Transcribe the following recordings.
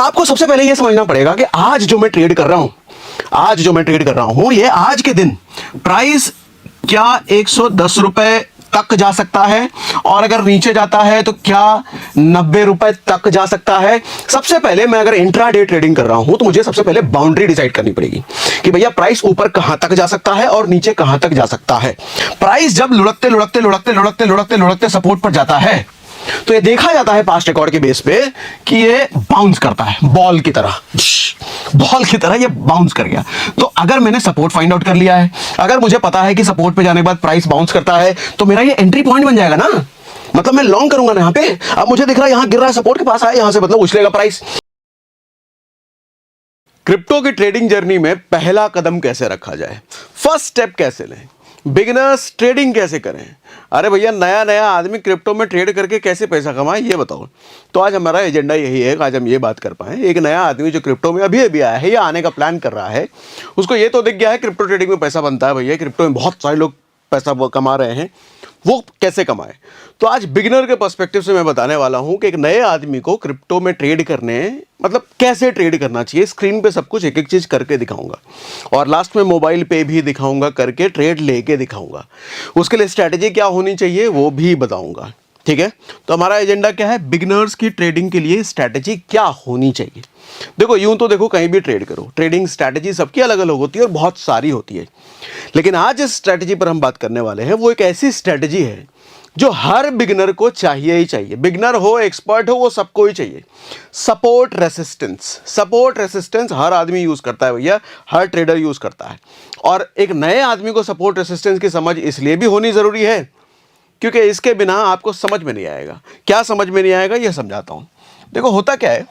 आपको सबसे पहले यह समझना पड़ेगा कि आज जो मैं ट्रेड कर रहा हूं ये आज के दिन प्राइस क्या 110 रुपए तक जा सकता है, और अगर नीचे जाता है तो क्या 90 रुपए तक जा सकता है। सबसे पहले मैं अगर इंट्राडे ट्रेडिंग कर रहा हूं तो मुझे सबसे पहले बाउंड्री डिसाइड करनी पड़ेगी कि भैया प्राइस ऊपर कहां तक जा सकता है और नीचे कहां तक जा सकता है। प्राइस जब लुढ़कते सपोर्ट पर जाता है तो ये देखा जाता है पास्ट रिकॉर्ड के बेस पे कि ये बाउंस करता है, बॉल की तरह ये बाउंस कर गया। तो अगर मैंने सपोर्ट फाइंड आउट कर लिया है, अगर मुझे पता है कि सपोर्ट पे जाने के बाद प्राइस बाउंस करता है, तो मेरा ये एंट्री पॉइंट बन जाएगा ना, मतलब मैं लॉन्ग करूंगा ना। यहां पे अब मुझे दिख रहा है यहां गिर रहा है, सपोर्ट के पास आया, यहां से मतलब उछलेगा प्राइस। क्रिप्टो की ट्रेडिंग जर्नी में पहला कदम कैसे रखा जाए, फर्स्ट स्टेप कैसे लें, बिगिनर्स ट्रेडिंग कैसे करें। अरे भैया नया आदमी क्रिप्टो में ट्रेड करके कैसे पैसा कमाए ये बताओ। तो आज हमारा एजेंडा यही है कि आज हम ये बात कर पाएं। एक नया आदमी जो क्रिप्टो में अभी आया है या आने का प्लान कर रहा है, उसको ये तो दिख गया है क्रिप्टो ट्रेडिंग में पैसा बनता है, भैया क्रिप्टो में बहुत सारे लोग पैसा कमा रहे हैं, वो कैसे कमाए। तो आज बिगिनर के पर्सपेक्टिव से मैं बताने वाला हूं कि एक नए आदमी को क्रिप्टो में ट्रेड करने मतलब कैसे ट्रेड करना चाहिए। स्क्रीन पे सब कुछ एक एक चीज़ करके दिखाऊंगा और लास्ट में मोबाइल पे भी दिखाऊंगा, करके ट्रेड लेके दिखाऊंगा। उसके लिए स्ट्रैटेजी क्या होनी चाहिए वो भी बताऊंगा, ठीक है। तो हमारा एजेंडा क्या है, बिगिनर्स की ट्रेडिंग के लिए स्ट्रैटेजी क्या होनी चाहिए। देखो यूं तो देखो कहीं भी ट्रेड करो, ट्रेडिंग स्ट्रैटेजी सबकी अलग अलग होती है और बहुत सारी होती है, लेकिन आज जिस स्ट्रैटेजी पर हम बात करने वाले हैं वो एक ऐसी स्ट्रैटेजी है जो हर बिगिनर को चाहिए ही चाहिए। बिगिनर हो एक्सपर्ट हो वो सबको ही चाहिए। सपोर्ट रेसिस्टेंस हर आदमी यूज करता है भैया, हर ट्रेडर यूज करता है। और एक नए आदमी को सपोर्ट रेसिस्टेंस की समझ इसलिए भी होनी जरूरी है क्योंकि इसके बिना आपको समझ में नहीं आएगा। क्या समझ में नहीं आएगा ये समझाता हूं। देखो होता क्या है,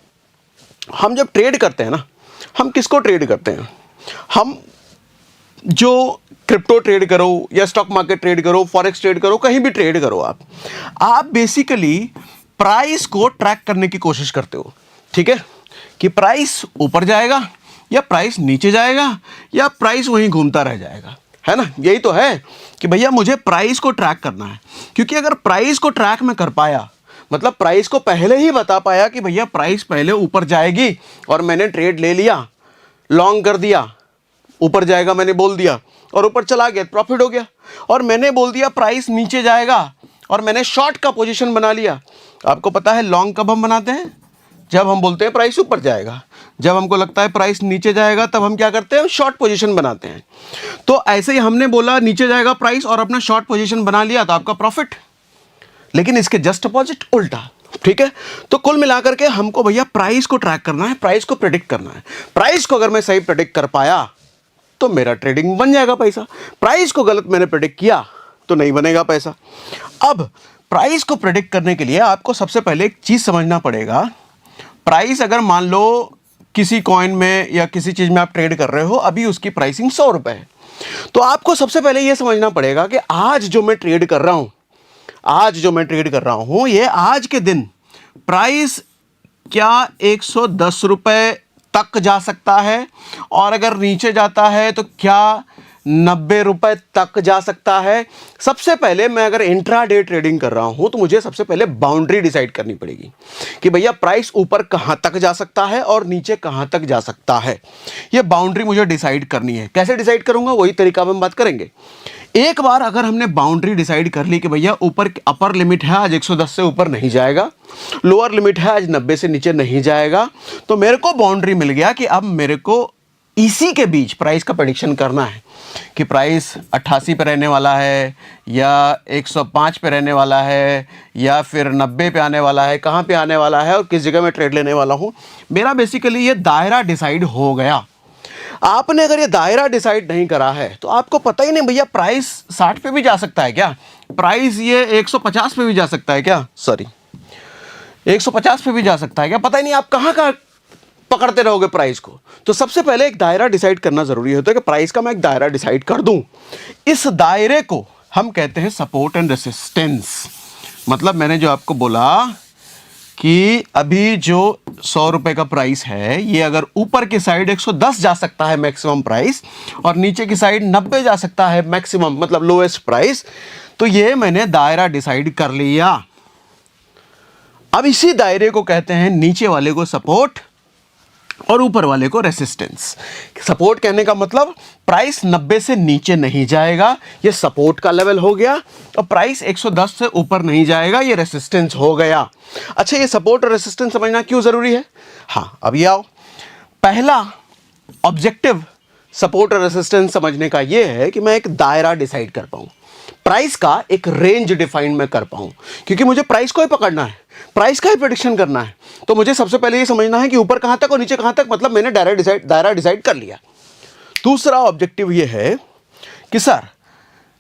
हम जब ट्रेड करते हैं ना, हम किसको ट्रेड करते हैं, हम जो क्रिप्टो ट्रेड करो या स्टॉक मार्केट ट्रेड करो, फॉरेक्स ट्रेड करो, कहीं भी ट्रेड करो, आप बेसिकली प्राइस को ट्रैक करने की कोशिश करते हो, ठीक है, कि प्राइस ऊपर जाएगा या प्राइस नीचे जाएगा या प्राइस वहीं घूमता रह जाएगा, है ना। यही तो है कि भैया मुझे प्राइस को ट्रैक करना है, क्योंकि अगर प्राइस को ट्रैक में कर पाया, मतलब प्राइस को पहले ही बता पाया कि भैया प्राइस पहले ऊपर जाएगी और मैंने ट्रेड ले लिया, लॉन्ग कर दिया, ऊपर जाएगा मैंने बोल दिया और ऊपर चला गया, प्रॉफिट हो गया। और मैंने बोल दिया प्राइस नीचे जाएगा और मैंने शॉर्ट का पोजीशन बना लिया। आपको पता है लॉन्ग कब हम बनाते हैं, जब हम बोलते हैं प्राइस ऊपर जाएगा, जब हमको लगता है प्राइस नीचे जाएगा तब हम क्या करते हैं, शॉर्ट पोजीशन बनाते हैं। तो ऐसे ही हमने बोला नीचे जाएगा प्राइस और अपना शॉर्ट पोजीशन बना लिया तो आपका प्रॉफिट, लेकिन इसके जस्ट अपोजिट उल्टा, ठीक है। तो कुल मिलाकर के हमको भैया प्राइस को ट्रैक करना है, प्राइस को प्रेडिक्ट करना है। प्राइस को अगर मैं सही प्रेडिक्ट कर पाया तो मेरा ट्रेडिंग बन जाएगा पैसा, प्राइस को गलत मैंने प्रेडिक्ट किया तो नहीं बनेगा पैसा। अब प्राइस को प्रेडिक्ट करने के लिए आपको सबसे पहले एक चीज समझना पड़ेगा। प्राइस अगर मान लो किसी कॉइन में या किसी चीज में आप ट्रेड कर रहे हो, अभी उसकी प्राइसिंग 100 रुपए है, तो आपको सबसे पहले यह समझना पड़ेगा कि आज जो मैं ट्रेड कर रहा हूं ये आज के दिन प्राइस क्या 110 रुपए तक जा सकता है, और अगर नीचे जाता है तो क्या 90 रुपए तक जा सकता है। सबसे पहले मैं अगर इंट्राडे ट्रेडिंग कर रहा हूं तो मुझे सबसे पहले बाउंड्री डिसाइड करनी पड़ेगी कि भैया प्राइस ऊपर कहां तक जा सकता है और नीचे कहां तक जा सकता है। यह बाउंड्री मुझे डिसाइड करनी है। कैसे डिसाइड करूंगा वही तरीका में हम बात करेंगे। एक बार अगर हमने बाउंड्री डिसाइड कर ली कि भैया ऊपर अपर लिमिट है आज 110 से ऊपर नहीं जाएगा, लोअर लिमिट है आज 90 से नीचे नहीं जाएगा, तो मेरे को बाउंड्री मिल गया कि अब मेरे को इसी के बीच प्राइस का प्रेडिक्शन करना है कि प्राइस 88 पे रहने वाला है या 105 पे रहने वाला है या फिर 90 पे आने वाला है, कहाँ पे आने वाला है और किस जगह में ट्रेड लेने वाला हूँ। मेरा बेसिकली ये दायरा डिसाइड हो गया। आपने अगर ये दायरा डिसाइड नहीं करा है तो आपको पता ही नहीं भैया प्राइस 60 पे भी जा सकता है क्या, प्राइस ये 150 पे भी जा सकता है क्या, 150 पे भी जा सकता है क्या, पता ही नहीं। आप कहाँ पकड़ते रहोगे प्राइस को। तो सबसे पहले एक दायरा डिसाइड करना जरूरी होता है कि प्राइस का मैं एक दायरा डिसाइड कर दूं। इस दायरे को हम कहते हैं सपोर्ट एंड रेसिस्टेंस। मतलब मैंने जो आपको बोला कि अभी जो 100 रुपए का प्राइस है ये अगर ऊपर की साइड 110 जा सकता है मैक्सिमम प्राइस और नीचे की साइड 90 जा सकता है मैक्सिमम मतलब लोएस्ट प्राइस, तो ये मैंने दायरा डिसाइड कर लिया। अब इसी दायरे को कहते हैं नीचे वाले को सपोर्ट और ऊपर वाले को रेसिस्टेंस। सपोर्ट कहने का मतलब प्राइस 90 से नीचे नहीं जाएगा, ये सपोर्ट का लेवल हो गया, और प्राइस 110 से ऊपर नहीं जाएगा, ये रेसिस्टेंस हो गया। अच्छा, ये सपोर्ट और रेसिस्टेंस समझना क्यों जरूरी है? हाँ, अब ये आओ, पहला ऑब्जेक्टिव सपोर्ट और रेसिस्टेंस समझने का ये है कि मैं एक दायरा डिसाइड कर पाऊं, प्राइस का एक रेंज डिफाइन मैं कर पाऊं, क्योंकि मुझे प्राइस को ही पकड़ना है, प्राइस का ही प्रेडिक्शन करना है। तो मुझे सबसे पहले ये समझना है कि ऊपर कहां तक और नीचे कहां तक, मतलब मैंने दायरा डिसाइड कर लिया। दूसरा ऑब्जेक्टिव ये है कि सर,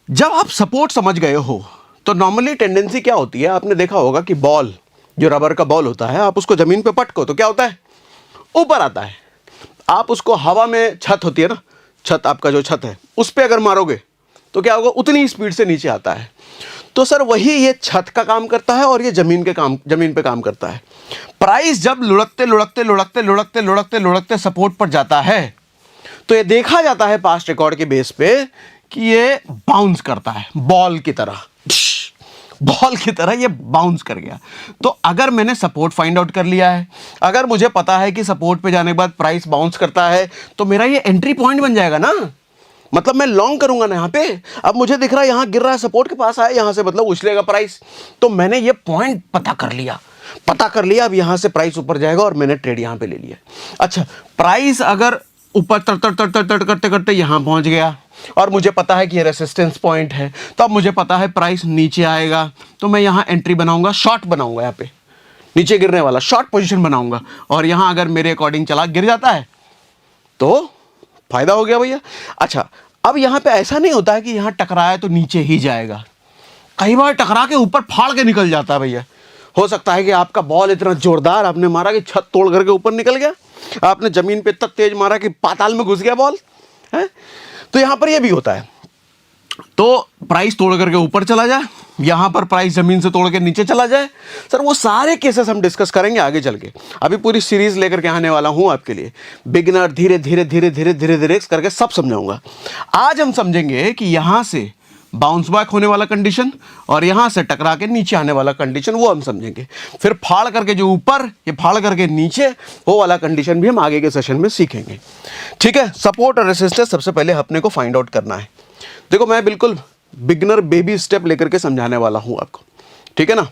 जब आप सपोर्ट समझ गए हो तो नॉर्मली टेंडेंसी क्या होती है, आपने देखा होगा कि बॉल, जो रबर का बॉल होता है, आप उसको जमीन पे पटको तो क्या होता है, ऊपर आता है। आप उसको हवा में, छत होती है ना, छत, आपका जो छत है, उस पर अगर मारोगे तो क्या होगा, उतनी स्पीड से नीचे आता है। तो सर वही ये छत का काम करता है और ये जमीन पे काम करता है। प्राइस जब लुढ़कते सपोर्ट पर जाता है तो ये देखा जाता है पास्ट रिकॉर्ड के बेस पे कि ये बाउंस करता है, बॉल की तरह ये बाउंस कर गया। तो अगर मैंने सपोर्ट फाइंड आउट कर लिया है, अगर मुझे पता है कि सपोर्ट पे जाने के बाद प्राइस बाउंस करता है, तो मेरा ये एंट्री पॉइंट बन जाएगा ना, मतलब मैं लॉन्ग करूंगा ना यहाँ पे। अब मुझे दिख रहा है यहाँ गिर रहा है, सपोर्ट के पास आया, यहाँ से मतलब उछलेगा प्राइस, तो मैंने ये पॉइंट पता कर लिया। अब यहाँ से प्राइस ऊपर जाएगा और मैंने ट्रेड यहाँ पे ले लिया। अच्छा, प्राइस अगर ऊपर तड़ करते करते यहाँ पहुँच गया और मुझे पता है कि ये रेसिस्टेंस पॉइंट है, तो अब मुझे पता है प्राइस नीचे आएगा, तो मैं यहाँ एंट्री बनाऊंगा, शॉर्ट बनाऊंगा, यहाँ पे नीचे गिरने वाला शॉर्ट पोजीशन बनाऊंगा, और यहाँ अगर मेरे अकॉर्डिंग चला गिर जाता है तो फायदा हो गया भैया। अच्छा, अब यहाँ पे ऐसा नहीं होता है कि यहाँ टकराया तो नीचे ही जाएगा, कई बार टकरा के ऊपर फाड़ के निकल जाता है भैया। हो सकता है कि आपका बॉल इतना जोरदार आपने मारा कि छत तोड़ करके ऊपर निकल गया, आपने जमीन पे इतना तेज मारा कि पाताल में घुस गया बॉल है। तो यहाँ पर यह भी होता है, तो प्राइस तोड़ करके ऊपर चला जाए, यहां पर प्राइस जमीन से तोड़ के नीचे चला जाए। सर वो सारे केसेस हम डिस्कस करेंगे आगे चल के, अभी पूरी सीरीज लेकर के आने वाला हूं आपके लिए। बिगिनर धीरे धीरे करके सब समझाऊंगा। आज हम समझेंगे कि यहां से बाउंस बैक होने वाला कंडीशन और यहां से टकरा के नीचे आने वाला कंडीशन, वो हम समझेंगे। फिर फाड़ करके जो ऊपर, ये फाड़ करके नीचे, वो वाला कंडीशन भी हम आगे के सेशन में सीखेंगे। ठीक है, सपोर्ट और रेसिस्टेंस सबसे पहले अपने को फाइंड आउट करना है। देखो, मैं बिल्कुल बिगनर बेबी स्टेप लेकर के समझाने वाला हूं आपको, ठीक है ना।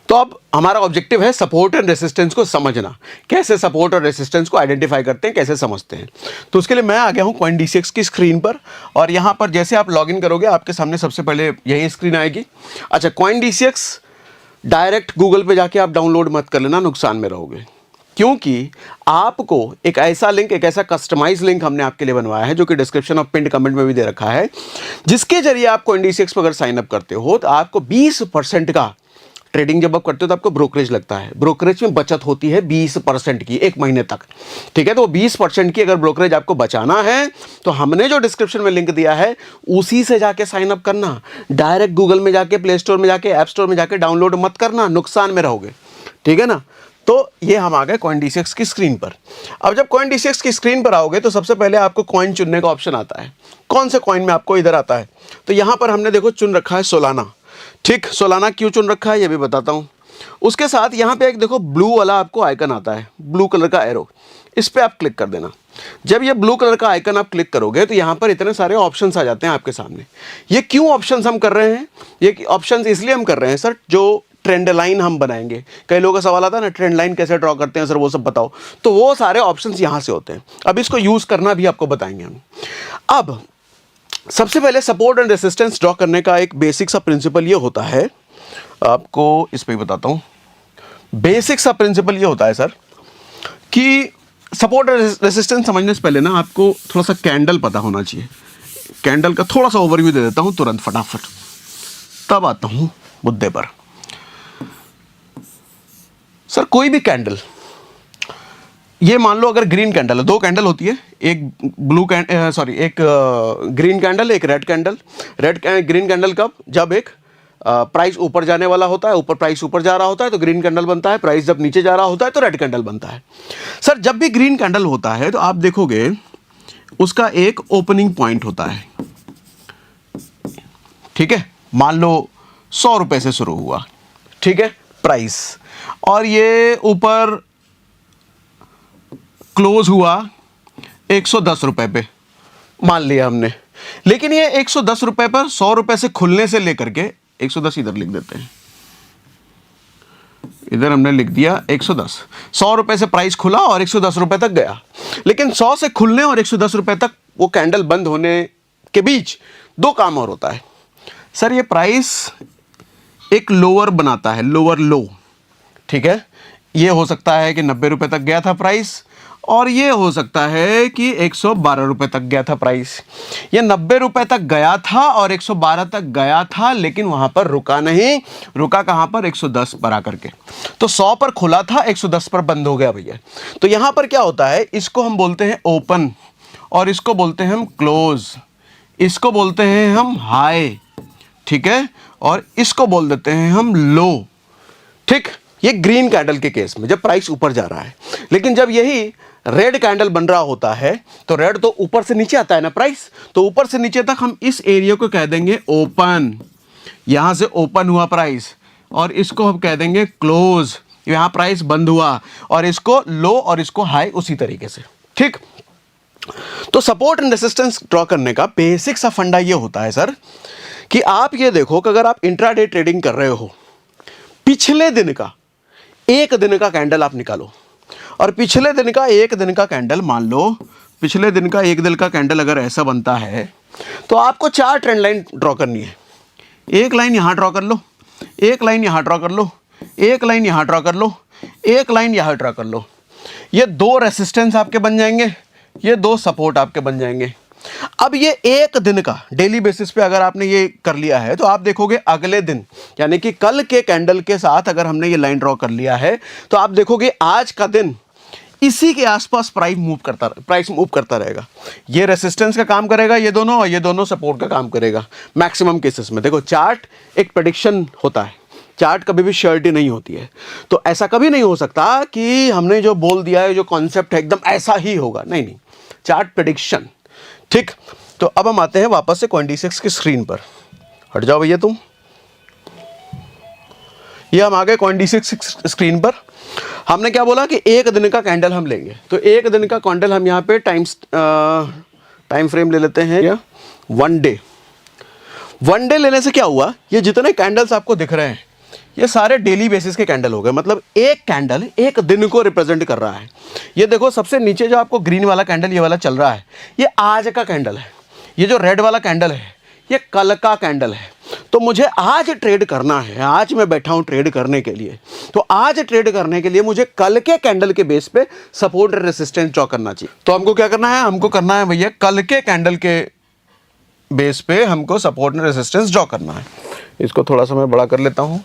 तो अब हमारा ऑब्जेक्टिव है सपोर्ट एंड रेसिस्टेंस को समझना, कैसे सपोर्ट और रेसिस्टेंस को आइडेंटिफाई करते हैं, कैसे समझते हैं। तो उसके लिए मैं आ गया हूं CoinDCX की स्क्रीन पर, और यहां पर जैसे आप लॉगिन करोगे आपके सामने सबसे पहले यही स्क्रीन आएगी। अच्छा, CoinDCX डायरेक्ट गूगल पे जाके आप डाउनलोड मत कर लेना, नुकसान में रहोगे, क्योंकि आपको एक ऐसा लिंक, एक ऐसा कस्टमाइज लिंक हमने आपके लिए बनवाया है, जो कि डिस्क्रिप्शन और पिन कमेंट में भी दे रखा है, जिसके जरिए आप CoinDCX पर अगर साइन अप करते हो तो आपको 20% का, ट्रेडिंग जब आप करते हो तो आपको ब्रोकरेज लगता है, ब्रोकरेज में बचत होती है 20% की एक महीने तक। ठीक है, तो 20% की अगर ब्रोकरेज आपको बचाना है तो हमने जो डिस्क्रिप्शन में लिंक दिया है उसी से जाके साइन अप करना। डायरेक्ट गूगल में जाके, प्ले स्टोर में जाके, ऐप स्टोर में जाके डाउनलोड मत करना, नुकसान में रहोगे। ठीक है ना। तो ये हम आ गए CoinDCX की स्क्रीन पर। अब जब CoinDCX की स्क्रीन पर आओगे तो सबसे पहले आपको कॉइन चुनने का ऑप्शन आता है। कौन से कॉइन में आपको इधर आता है, तो यहां पर हमने देखो चुन रखा है सोलाना। ठीक, सोलाना क्यों चुन रखा है ये भी बताता हूं। उसके साथ यहां पे एक देखो ब्लू वाला आपको आइकन आता है, ब्लू कलर का एरो, इस पे आप क्लिक कर देना। जब ये ब्लू कलर का आइकन आप क्लिक करोगे तो यहां पर इतने सारे ऑप्शंस आ जाते हैं आपके सामने। ये क्यों ऑप्शंस हम कर रहे हैं, ये ऑप्शंस इसलिए हम कर रहे हैं सर, जो ट्रेंड लाइन हम बनाएंगे। कई लोगों का सवाल आता है ना, ट्रेंड लाइन कैसे ड्रॉ करते हैं सर, वो सब बताओ। तो वो सारे ऑप्शंस यहां से होते हैं। अब इसको यूज करना भी आपको बताएंगे हम। अब सबसे पहले सपोर्ट एंड रेसिस्टेंस ड्रॉ करने का एक बेसिक सा प्रिंसिपल ये होता है, आपको इस पे बताता हूं। बेसिक सा प्रिंसिपल ये होता है सर कि सपोर्ट और रेसिस्टेंस समझने से पहले ना आपको थोड़ा सा कैंडल पता होना चाहिए। कैंडल का थोड़ा सा ओवरव्यू दे देता हूं तुरंत फटाफट, तब आता हूं मुद्दे पर। सर कोई भी कैंडल, ये मान लो अगर ग्रीन कैंडल है, दो कैंडल होती है, एक एक ग्रीन कैंडल, एक रेड कैंडल। ग्रीन कैंडल कब, जब एक प्राइस ऊपर जाने वाला होता है, ऊपर प्राइस ऊपर जा रहा होता है तो ग्रीन कैंडल बनता है, प्राइस जब नीचे जा रहा होता है तो रेड कैंडल बनता है। सर जब भी ग्रीन कैंडल होता है तो आप देखोगे उसका एक ओपनिंग पॉइंट होता है। ठीक है, मान लो 100 रुपए से शुरू हुआ, ठीक है प्राइस, और ये ऊपर क्लोज हुआ 110 रुपए पे, मान लिया हमने। लेकिन ये 110 रुपए पर 100 रुपए से खुलने से लेकर के 110 इधर लिख देते हैं, इधर हमने लिख दिया 110। 100 रुपए से प्राइस खुला और 110 रुपए तक गया, लेकिन 100 से खुलने और 110 रुपए तक वो कैंडल बंद होने के बीच दो काम और होता है। सर ये प्राइस एक लोअर बनाता है, लोअर लो, ठीक है। ये हो सकता है कि 90 रुपए तक गया था प्राइस, और ये हो सकता है कि 112 रुपए तक गया था प्राइस। ये 90 रुपए तक गया था और 112 तक गया था, लेकिन वहां पर रुका नहीं। रुका कहां पर? 110 पर आकर के। तो 100 पर खुला था, 110 पर बंद हो गया भैया। तो यहां पर क्या होता है, इसको हम बोलते हैं ओपन, और इसको बोलते हैं हम क्लोज, इसको बोलते हैं हम हाई, ठीक है, और इसको बोल देते हैं हम लो, ठीक। ये ग्रीन कैंडल के केस में जब प्राइस ऊपर जा रहा है। लेकिन जब यही रेड कैंडल बन रहा होता है, तो रेड तो ऊपर से नीचे आता है ना प्राइस, तो ऊपर से नीचे तक हम इस एरिया को कह देंगे ओपन। यहां से ओपन हुआ प्राइस, और इसको हम कह देंगे क्लोज, यहां प्राइस बंद हुआ, और इसको लो और इसको हाई उसी तरीके से, ठीक। तो सपोर्ट एंड रेजिस्टेंस ड्रॉ करने का बेसिक सा फंडा ये होता है सर, कि आप ये देखो कि अगर आप इंट्राडे ट्रेडिंग कर रहे हो, पिछले दिन का एक दिन का कैंडल आप निकालो, और पिछले दिन का एक दिन का कैंडल, मान लो पिछले दिन का एक दिन का कैंडल अगर ऐसा बनता है, तो आपको 4 ट्रेंड लाइन ड्रॉ करनी है। एक लाइन यहां ड्रॉ कर लो, एक लाइन यहां ड्रॉ कर लो, एक लाइन यहां ड्रॉ कर लो, एक लाइन यहां ड्रॉ कर लो। ये 2 रेसिस्टेंस आपके बन जाएंगे, ये 2 सपोर्ट आपके बन जाएंगे। अब ये एक दिन का डेली बेसिस पे अगर आपने ये कर लिया है, तो आप देखोगे अगले दिन, यानी कि कल के कैंडल के साथ अगर हमने ये लाइन ड्रॉ कर लिया है, तो आप देखोगे आज का दिन इसी के आसपास प्राइस मूव करता रहेगा। ये रेसिस्टेंस का काम करेगा ये दोनों, और ये दोनों सपोर्ट का काम करेगा मैक्सिमम केसेस में। देखो चार्ट एक प्रेडिक्शन होता है, चार्ट कभी भी श्योरिटी नहीं होती है। तो ऐसा कभी नहीं हो सकता कि हमने जो बोल दिया है, जो कॉन्सेप्ट है एकदम ऐसा ही होगा, नहीं नहीं, चार्ट प्रेडिक्शन, ठीक। तो अब हम आते हैं वापस से CoinD6 की स्क्रीन पर। हट जाओ भैया तुम, ये हम आ गए CoinD6 स्क्रीन पर। हमने क्या बोला कि एक दिन का कैंडल हम लेंगे, तो एक दिन का कैंडल हम यहाँ पे टाइम फ्रेम ले लेते हैं, या 1 डे। 1 डे लेने से क्या हुआ, ये जितने कैंडल्स आपको दिख रहे हैं ये सारे डेली बेसिस के कैंडल हो गए, मतलब एक कैंडल एक दिन को रिप्रेजेंट कर रहा है। ये देखो सबसे नीचे जो आपको ग्रीन वाला कैंडल ये वाला चल रहा है, ये आज का कैंडल है। ये जो रेड वाला कैंडल है ये कल का कैंडल है। तो मुझे आज ट्रेड करना है, आज मैं बैठा हूं ट्रेड करने के लिए, तो आज ट्रेड करने के लिए मुझे कल के कैंडल के बेस पे सपोर्ट और रेजिस्टेंस ड्रॉ करना चाहिए। तो हमको क्या करना है, हमको करना है भैया कल के कैंडल के बेस पे हमको सपोर्ट और रेजिस्टेंस ड्रॉ करना है। इसको थोड़ा सा मैं बड़ा कर लेता हूँ,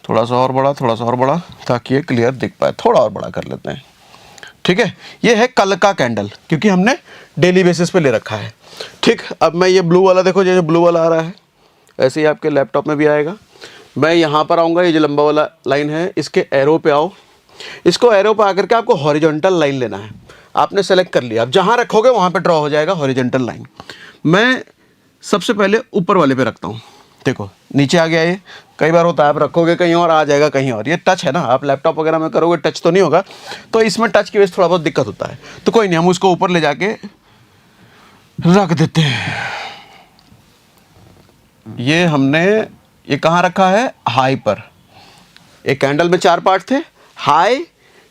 थोड़ा सा और बड़ा, थोड़ा सा और बड़ा, ताकि ये क्लियर दिख पाए। थोड़ा और बड़ा कर लेते हैं, ठीक है। ये है कल का कैंडल, क्योंकि हमने डेली बेसिस पे ले रखा है, ठीक। अब मैं ये ब्लू वाला, देखो ये जो ब्लू वाला आ रहा है, ऐसे ही आपके लैपटॉप में भी आएगा। मैं यहाँ पर आऊँगा, ये जो लंबा वाला लाइन है इसके एरो पे आओ, इसको एरो पे आकर के आपको हॉरिजॉन्टल लाइन लेना है। आपने सेलेक्ट कर लिया, अब जहाँ रखोगे वहाँ पर ड्रॉ हो जाएगा हॉरिजॉन्टल लाइन। मैं सबसे पहले ऊपर वाले पे रखता हूँ, देखो नीचे आ गया। ये कई बार होता है आप रखोगे कहीं और, आ जाएगा कहीं और। ये टच है ना, आप लैपटॉप वगैरह में करोगे टच तो नहीं होगा, तो इसमें टच की वजह से थोड़ा बहुत दिक्कत होता है। तो कोई नहीं, हम उसको ऊपर ले जाके रख देते हैं। ये हमने ये कहाँ रखा है, हाई पर। एक कैंडल में 4 पार्ट थे, हाई,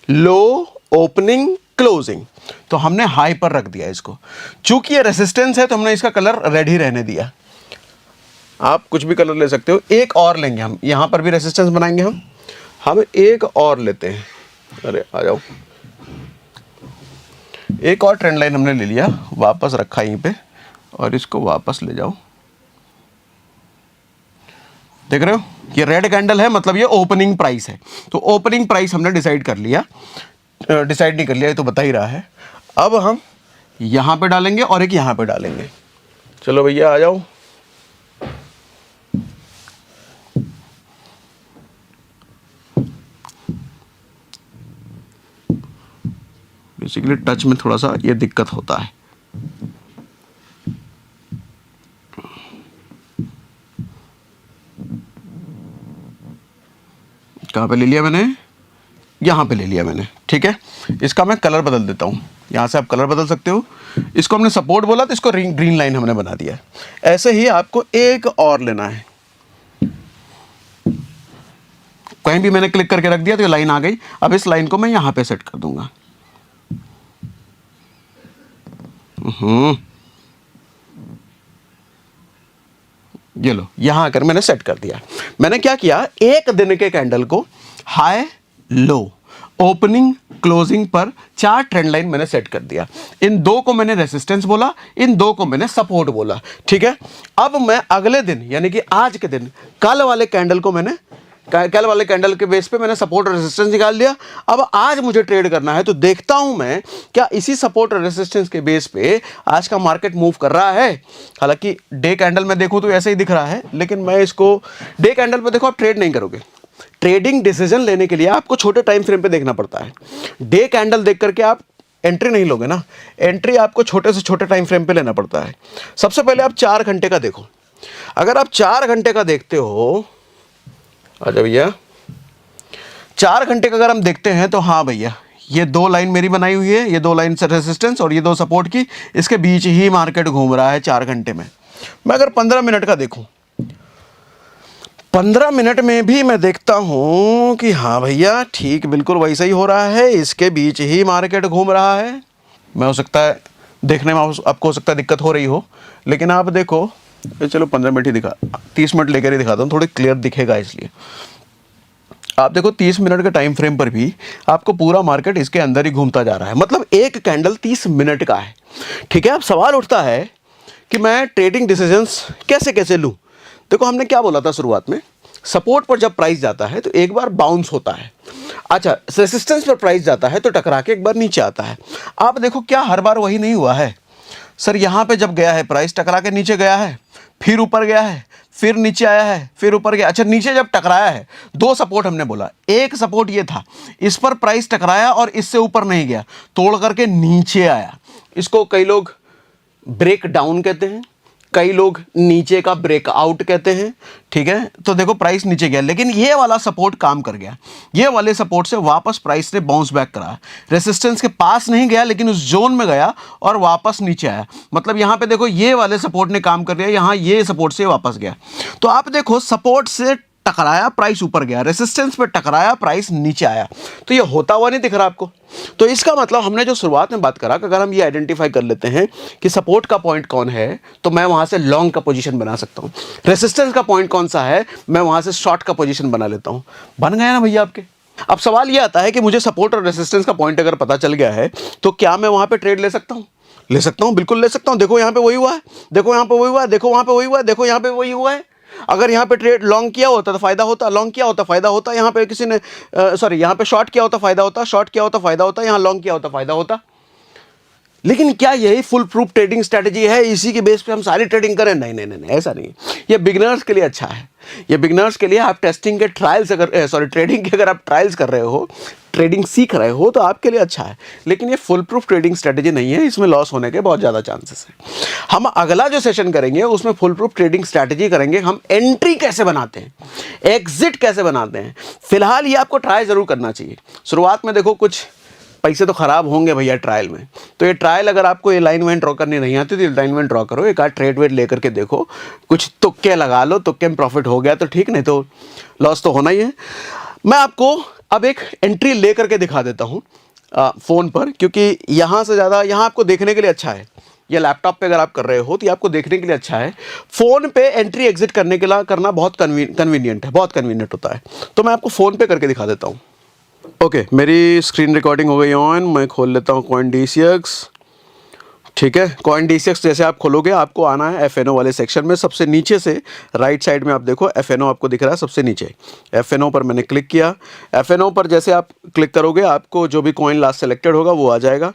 लो, ओपनिंग, क्लोजिंग। तो हमने हाई पर रख दिया इसको। चूंकि ये रेसिस्टेंस है तो हमने इसका कलर रेड ही रहने दिया। आप कुछ भी कलर ले सकते हो। एक और लेंगे हम, यहाँ पर भी रेसिस्टेंस बनाएंगे हम एक और लेते हैं। अरे आ जाओ, एक और ट्रेंड लाइन हमने ले लिया, वापस रखा यहीं पे, और इसको वापस ले जाओ। देख रहे हो ये रेड कैंडल है, मतलब ये ओपनिंग प्राइस है। तो ओपनिंग प्राइस हमने डिसाइड कर लिया, डिसाइड नहीं कर लिया, ये तो बता ही रहा है। अब हम यहाँ पे डालेंगे और एक यहाँ पे डालेंगे। चलो भैया आ जाओ। बेसिकली टच में थोड़ा सा ये दिक्कत होता है। कहाँ पे ले लिया मैंने, यहाँ पे ले लिया मैंने, ठीक है। इसका मैं कलर बदल देता हूँ, यहाँ से आप कलर बदल सकते हो। इसको हमने सपोर्ट बोला तो इसको ग्रीन लाइन हमने बना दिया। ऐसे ही आपको एक और लेना है, कहीं भी मैंने क्लिक करके रख दिया तो ये लाइन आ गई। अब इस लाइन को मैं यहाँ पे सेट कर दूंगा। ये लो, यहां आकर मैंने सेट कर दिया। मैंने क्या किया, एक दिन के कैंडल को हाई लो ओपनिंग क्लोजिंग पर 4 ट्रेंड लाइन मैंने सेट कर दिया। इन 2 को मैंने रेसिस्टेंस बोला, इन 2 को मैंने सपोर्ट बोला, ठीक है। अब मैं अगले दिन यानी कि आज के दिन कल वाले कैंडल को मैंने कल वाले कैंडल के बेस पे मैंने सपोर्ट और रेसिस्टेंस निकाल लिया। अब आज मुझे ट्रेड करना है तो देखता हूं मैं क्या इसी सपोर्ट और रेसिस्टेंस के बेस पे आज का मार्केट मूव कर रहा है। हालांकि डे कैंडल में देखूं तो ऐसे ही दिख रहा है, लेकिन मैं इसको डे कैंडल पे देखो आप ट्रेड नहीं करोगे। ट्रेडिंग डिसीजन लेने के लिए आपको छोटे टाइम फ्रेम पे देखना पड़ता है। डे कैंडल देख करके आप एंट्री नहीं लोगे ना, एंट्री आपको छोटे से छोटे टाइम फ्रेम पे लेना पड़ता है। सबसे पहले आप 4 घंटे का देखो। अगर आप 4 घंटे का देखते हो, अच्छा भैया 4 घंटे का अगर हम देखते हैं तो हाँ भैया, ये 2 लाइन मेरी बनाई हुई है, ये 2 लाइन रेसिस्टेंस और ये 2 सपोर्ट की, इसके बीच ही मार्केट घूम रहा है 4 घंटे में। मैं अगर 15 मिनट का देखूं, 15 मिनट में भी मैं देखता हूं कि हाँ भैया ठीक बिल्कुल वैसा ही हो रहा है, इसके बीच ही मार्केट घूम रहा है। मैं हो सकता है देखने में आपको हो सकता है दिक्कत हो रही हो, लेकिन आप देखो, चलो 15 मिनट ही दिखा, 30 मिनट लेकर ही दिखाता हूँ, थोड़ी क्लियर दिखेगा इसलिए। आप देखो 30 मिनट के टाइम फ्रेम पर भी आपको पूरा मार्केट इसके अंदर ही घूमता जा रहा है, मतलब एक कैंडल 30 मिनट का है, ठीक है। अब सवाल उठता है कि मैं ट्रेडिंग डिसीजंस कैसे कैसे लूँ। देखो हमने क्या बोला था शुरुआत में, सपोर्ट पर जब प्राइस जाता है तो एक बार बाउंस होता है, अच्छा रेसिस्टेंस पर प्राइस जाता है तो टकरा के एक बार नीचे आता है। आप देखो क्या हर बार वही नहीं हुआ है सर, यहाँ पे जब गया है प्राइस टकरा के नीचे गया है, फिर ऊपर गया है, फिर नीचे आया है, फिर ऊपर गया। अच्छा नीचे जब टकराया है, 2 सपोर्ट हमने बोला, एक सपोर्ट ये था, इस पर प्राइस टकराया और इससे ऊपर नहीं गया, तोड़ करके नीचे आया। इसको कई लोग ब्रेक डाउन कहते हैं, कई लोग नीचे का ब्रेकआउट कहते हैं, ठीक है। तो देखो प्राइस नीचे गया, लेकिन ये वाला सपोर्ट काम कर गया, ये वाले सपोर्ट से वापस प्राइस ने बाउंस बैक करा। रेसिस्टेंस के पास नहीं गया लेकिन उस जोन में गया और वापस नीचे आया। मतलब यहाँ पे देखो ये वाले सपोर्ट ने काम कर दिया, यहाँ ये सपोर्ट से वापस गया। तो आप देखो सपोर्ट से टकराया प्राइस ऊपर गया, रेसिस्टेंस पे टकराया प्राइस नीचे आया, तो ये होता हुआ नहीं दिख रहा आपको। तो इसका मतलब हमने जो शुरुआत में बात करा कि अगर हम ये आइडेंटिफाई कर लेते हैं कि सपोर्ट का पॉइंट कौन है तो मैं वहां से लॉन्ग का पोजीशन बना सकता हूं, रेसिस्टेंस का पॉइंट कौन सा है मैं वहां से शॉर्ट का पोजीशन बना लेता हूं। बन गया ना भैया आपके। अब सवाल ये आता है कि मुझे सपोर्ट और रेसिस्टेंस का पॉइंट अगर पता चल गया है तो क्या मैं वहां पर ट्रेड ले सकता हूं? ले सकता हूं, बिल्कुल ले सकता हूं। देखो यहाँ पे वही हुआ है, देखो यहाँ पे वही हुआ है, देखो वहां पे वही हुआ है, देखो यहाँ पे वही हुआ है। अगर यहाँ पे ट्रेड लॉन्ग किया होता तो फायदा होता, लॉन्ग किया होता फायदा होता, यहाँ पे किसी ने सॉरी यहाँ पे शॉर्ट किया होता फायदा होता, शॉर्ट किया होता फायदा होता, यहाँ लॉन्ग किया होता फायदा होता। लेकिन क्या यही फुल प्रूफ ट्रेडिंग स्ट्रैटेजी है, इसी के बेस पे हम सारी ट्रेडिंग करें? नहीं नहीं नहीं, ऐसा नहीं है। ये बिगिनर्स के लिए अच्छा है, ये बिगिनर्स के लिए आप टेस्टिंग के ट्रायल्स अगर सॉरी ट्रेडिंग के अगर आप ट्रायल्स कर रहे हो, ट्रेडिंग सीख रहे हो तो आपके लिए अच्छा है। लेकिन ये फुल प्रूफ ट्रेडिंग स्ट्रैटेजी नहीं है, इसमें लॉस होने के बहुत ज़्यादा चांसेस हैं। हम अगला जो सेशन करेंगे उसमें फुल प्रूफ ट्रेडिंग स्ट्रैटेजी करेंगे, हम एंट्री कैसे बनाते हैं, एग्जिट कैसे बनाते हैं। फिलहाल ये आपको ट्राई ज़रूर करना चाहिए। शुरुआत में देखो कुछ पैसे तो खराब होंगे भैया ट्रायल में, तो ये ट्रायल अगर आपको ये लाइन वाइन ड्रॉ करनी नहीं आती तो ये लाइन वाइन ड्रॉ करो, एक आध ट्रेड वेड लेकर के देखो, कुछ तुक्के लगा लो, तुक्के में प्रॉफिट हो गया तो ठीक, नहीं तो लॉस तो होना ही है। मैं आपको अब एक एंट्री ले करके दिखा देता हूँ फ़ोन पर, क्योंकि यहाँ से ज़्यादा यहाँ आपको देखने के लिए अच्छा है। ये लैपटॉप पे अगर आप कर रहे हो तो ये आपको देखने के लिए अच्छा है। फ़ोन पे एंट्री एग्जिट करने के लिए करना बहुत कन्वीनियंट है, बहुत कन्वीनियंट होता है। तो मैं आपको फ़ोन पे करके दिखा देता हूँ। ओके, मेरी स्क्रीन रिकॉर्डिंग हो गई ऑन। मैं खोल लेता हूँ CoinDCX, ठीक है। CoinDCX जैसे आप खोलोगे आपको आना है FNO वाले सेक्शन में। सबसे नीचे से राइट साइड में आप देखो FNO आपको दिख रहा है सबसे नीचे। FNO पर मैंने क्लिक किया। FNO पर जैसे आप क्लिक करोगे आपको जो भी कॉइन लास्ट सेलेक्टेड होगा वो आ जाएगा।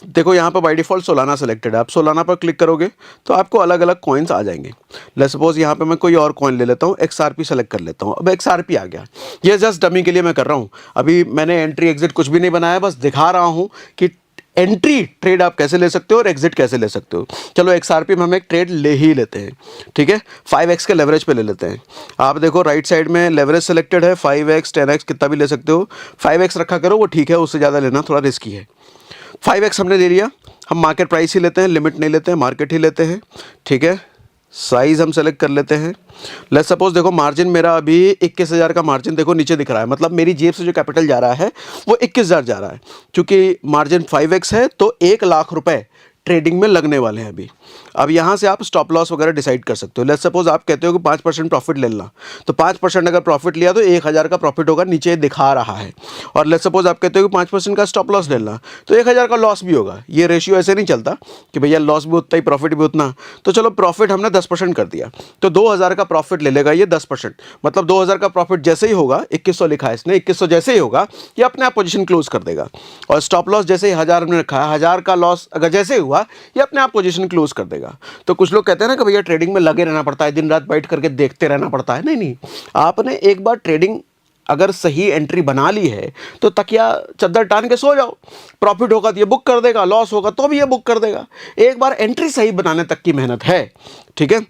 देखो यहाँ पर बाय डिफ़ॉल्ट सोलाना सेलेक्टेड है, आप सोलाना पर क्लिक करोगे तो आपको अलग अलग कॉइन्स आ जाएंगे। लेट्स सपोज यहाँ पर मैं कोई और कॉइन ले लेता हूँ, XRP सेलेक्ट कर लेता हूँ। अब XRP आ गया, ये जस्ट डमी के लिए मैं कर रहा हूँ। अभी मैंने एंट्री एग्जिट कुछ भी नहीं बनाया, बस दिखा रहा हूँ कि एंट्री ट्रेड आप कैसे ले सकते हो और एग्जिट कैसे ले सकते हो। चलो XRP में हम एक ट्रेड ले ही लेते हैं, ठीक है। 5x के लेवरेज पे ले लेते हैं। आप देखो राइट साइड में लेवरेज सेलेक्टेड है, 5x 10x कितना भी ले सकते हो। 5x रखा करो, वो ठीक है, उससे ज़्यादा लेना थोड़ा रिस्की है। 5x हमने ले लिया। हम मार्केट प्राइस ही लेते हैं, लिमिट नहीं लेते हैं, मार्केट ही लेते हैं, ठीक है। साइज़ हम सेलेक्ट कर लेते हैं। लेट्स सपोज देखो मार्जिन मेरा अभी 21,000 का मार्जिन देखो नीचे दिख रहा है, मतलब मेरी जेब से जो कैपिटल जा रहा है वो 21,000 जा रहा है। क्योंकि मार्जिन 5x है तो 1,00,000 रुपए ट्रेडिंग में लगने वाले हैं अभी। अब यहाँ से आप स्टॉप लॉस वगैरह डिसाइड कर सकते हो। लेट्स सपोज आप कहते हो कि 5% प्रॉफिट ले लेना, तो 5% अगर प्रॉफिट लिया तो 1,000 का प्रॉफिट होगा, नीचे दिखा रहा है। और लेट्स सपोज आप कहते हो कि 5% का स्टॉप लॉस ले लेना, तो 1,000 का लॉस भी होगा। ये रेशियो ऐसे नहीं चलता कि भैया लॉस भी उतना ही प्रॉफिट भी उतना। तो चलो प्रॉफिट हमने 10% कर दिया, तो 2,000 का प्रॉफिट ले लेगा ये 10%, मतलब 2,000 का प्रॉफिट जैसे ही होगा, 2100 लिखा है इसने, 2100 जैसे ही होगा ये अपने आप पोजीशन क्लोज कर देगा। और स्टॉप लॉस जैसे ही 1,000 हमने रखा है, 1,000 का लॉस अगर जैसे ही हुआ ये अपने आप पोजीशन क्लोज कर देगा। तो कुछ लोग कहते हैं ना कि भैया ट्रेडिंग में लगे रहना पड़ता है, दिन रात बैठ करके देखते रहना पड़ता है। नहीं नहीं, आपने एक बार ट्रेडिंग अगर सही एंट्री बना ली है तो तकिया चद्दर टान के सो जाओ। प्रॉफिट होगा तो ये बुक कर देगा, लॉस होगा तो भी ये बुक कर देगा। एक बार एंट्री सही बनाने तक की मेहनत है, ठीक है।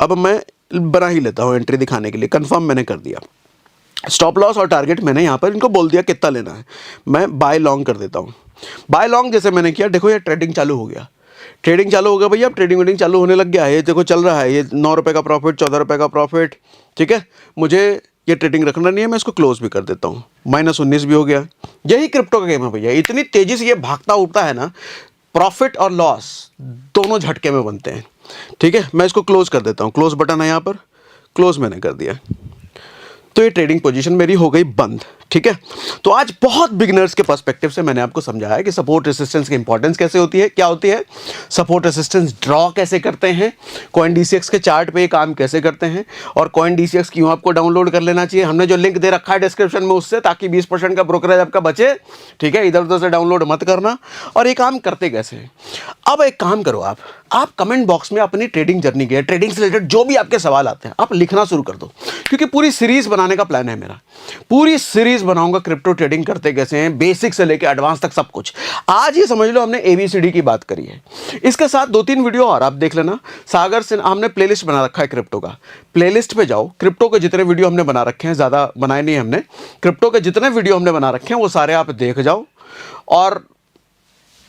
अब मैं बना ही लेता हूँ एंट्री दिखाने के लिए। कंफर्म मैंने कर दिया। स्टॉप लॉस और टारगेट मैंने यहाँ पर इनको बोल दिया कितना लेना है। मैं बाय लॉन्ग कर देता हूँ। बाय लॉन्ग जैसे मैंने किया, देखो ये ट्रेडिंग चालू हो गया, ट्रेडिंग चालू हो गया भैया। अब ट्रेडिंग वेडिंग चालू होने लग गया है, ये देखो चल रहा है, ये 9 रुपये का प्रॉफिट, 14 रुपये का प्रॉफिट, ठीक है। मुझे ये ट्रेडिंग रखना नहीं है, मैं इसको क्लोज भी कर देता हूँ। -19 भी हो गया। यही क्रिप्टो का गेम है भैया। इतनी तेज़ी से ये भागता उठता है ना, प्रॉफिट और लॉस दोनों झटके में बनते हैं, ठीक है। मैं इसको क्लोज कर देता हूँ। क्लोज बटन है यहाँ पर, क्लोज मैंने कर दिया। तो ये ट्रेडिंग पोजीशन मेरी हो गई बंद, ठीक है। तो आज बहुत बिगिनर्स के पर्सपेक्टिव से मैंने आपको समझाया कि सपोर्ट रेसिस्टेंस की इंपॉर्टेंस कैसे होती है, क्या होती है, सपोर्ट रेसिस्टेंस ड्रॉ कैसे करते हैं, कॉइन DCX के चार्ट पे ये काम कैसे करते हैं, और कॉइन DCX क्यों आपको डाउनलोड कर लेना चाहिए। हमने जो लिंक दे रखा है डिस्क्रिप्शन में उससे, ताकि 20% का ब्रोकरेज आपका बचे, ठीक है। इधर उधर से डाउनलोड मत करना। और ये काम करते कैसे हैं, अब एक काम करो, आप कमेंट बॉक्स में अपनी ट्रेडिंग जर्नी के, ट्रेडिंग से रिलेटेड जो भी आपके सवाल आते हैं आप लिखना शुरू कर दो। क्योंकि पूरी सीरीज बनाने का प्लान है मेरा, पूरी सीरीज बनाऊंगा क्रिप्टो ट्रेडिंग करते कैसे हैं, बेसिक से लेकर एडवांस तक सब कुछ। आज ये समझ लो हमने ABCD की बात करी है, इसके साथ 2-3 वीडियो और आप देख लेना। सागर से हमने प्लेलिस्ट बना रखा है क्रिप्टो का, प्लेलिस्ट पे जाओ। क्रिप्टो के जितने वीडियो हमने बना रखे हैं, ज़्यादा बनाए नहीं हमने, क्रिप्टो के जितने वीडियो हमने बना रखे हैं वो सारे आप देख जाओ। और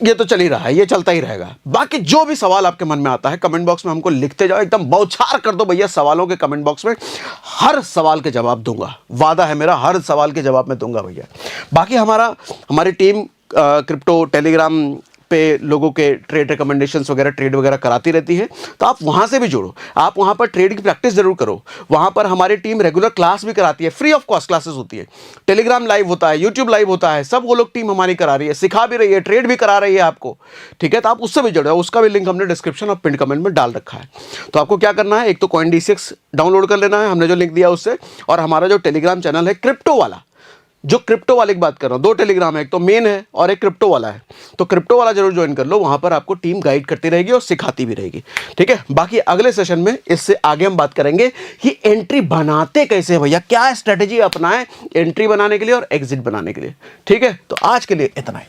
ये तो चल ही रहा है, ये चलता ही रहेगा। बाकी जो भी सवाल आपके मन में आता है कमेंट बॉक्स में हमको लिखते जाओ, एकदम बौछार कर दो भैया सवालों के कमेंट बॉक्स में। हर सवाल के जवाब दूंगा, वादा है मेरा, हर सवाल के जवाब मैं दूंगा भैया। बाकी हमारी टीम क्रिप्टो टेलीग्राम पे लोगों के ट्रेड रिकमेंडेशंस वगैरह, ट्रेड वगैरह कराती रहती है, तो आप वहाँ से भी जुड़ो। आप वहाँ पर ट्रेडिंग प्रैक्टिस जरूर करो। वहाँ पर हमारी टीम रेगुलर क्लास भी कराती है, फ्री ऑफ कॉस्ट क्लासेस होती है। टेलीग्राम लाइव होता है, यूट्यूब लाइव होता है, सब वो लोग टीम हमारी करा रही है, सिखा भी रही है, ट्रेड भी करा रही है आपको, ठीक है। तो आप उससे भी जुड़ो, उसका भी लिंक हमने डिस्क्रिप्शन और पिन कमेंट में डाल रखा है। तो आपको क्या करना है, एक तो कॉइन DCX डाउनलोड कर लेना है, हमने जो लिंक दिया उससे, और हमारा जो टेलीग्राम चैनल है क्रिप्टो वाला, जो क्रिप्टो वाले की बात कर रहा हूँ, 2 टेलीग्राम है, एक तो मेन है और एक क्रिप्टो वाला है। तो क्रिप्टो वाला जरूर ज्वाइन कर लो, वहां पर आपको टीम गाइड करती रहेगी और सिखाती भी रहेगी, ठीक है। बाकी अगले सेशन में इससे आगे हम बात करेंगे कि एंट्री बनाते कैसे भैया, क्या स्ट्रेटेजी अपनाएं एंट्री बनाने के लिए और एग्जिट बनाने के लिए, ठीक है। तो आज के लिए इतना ही।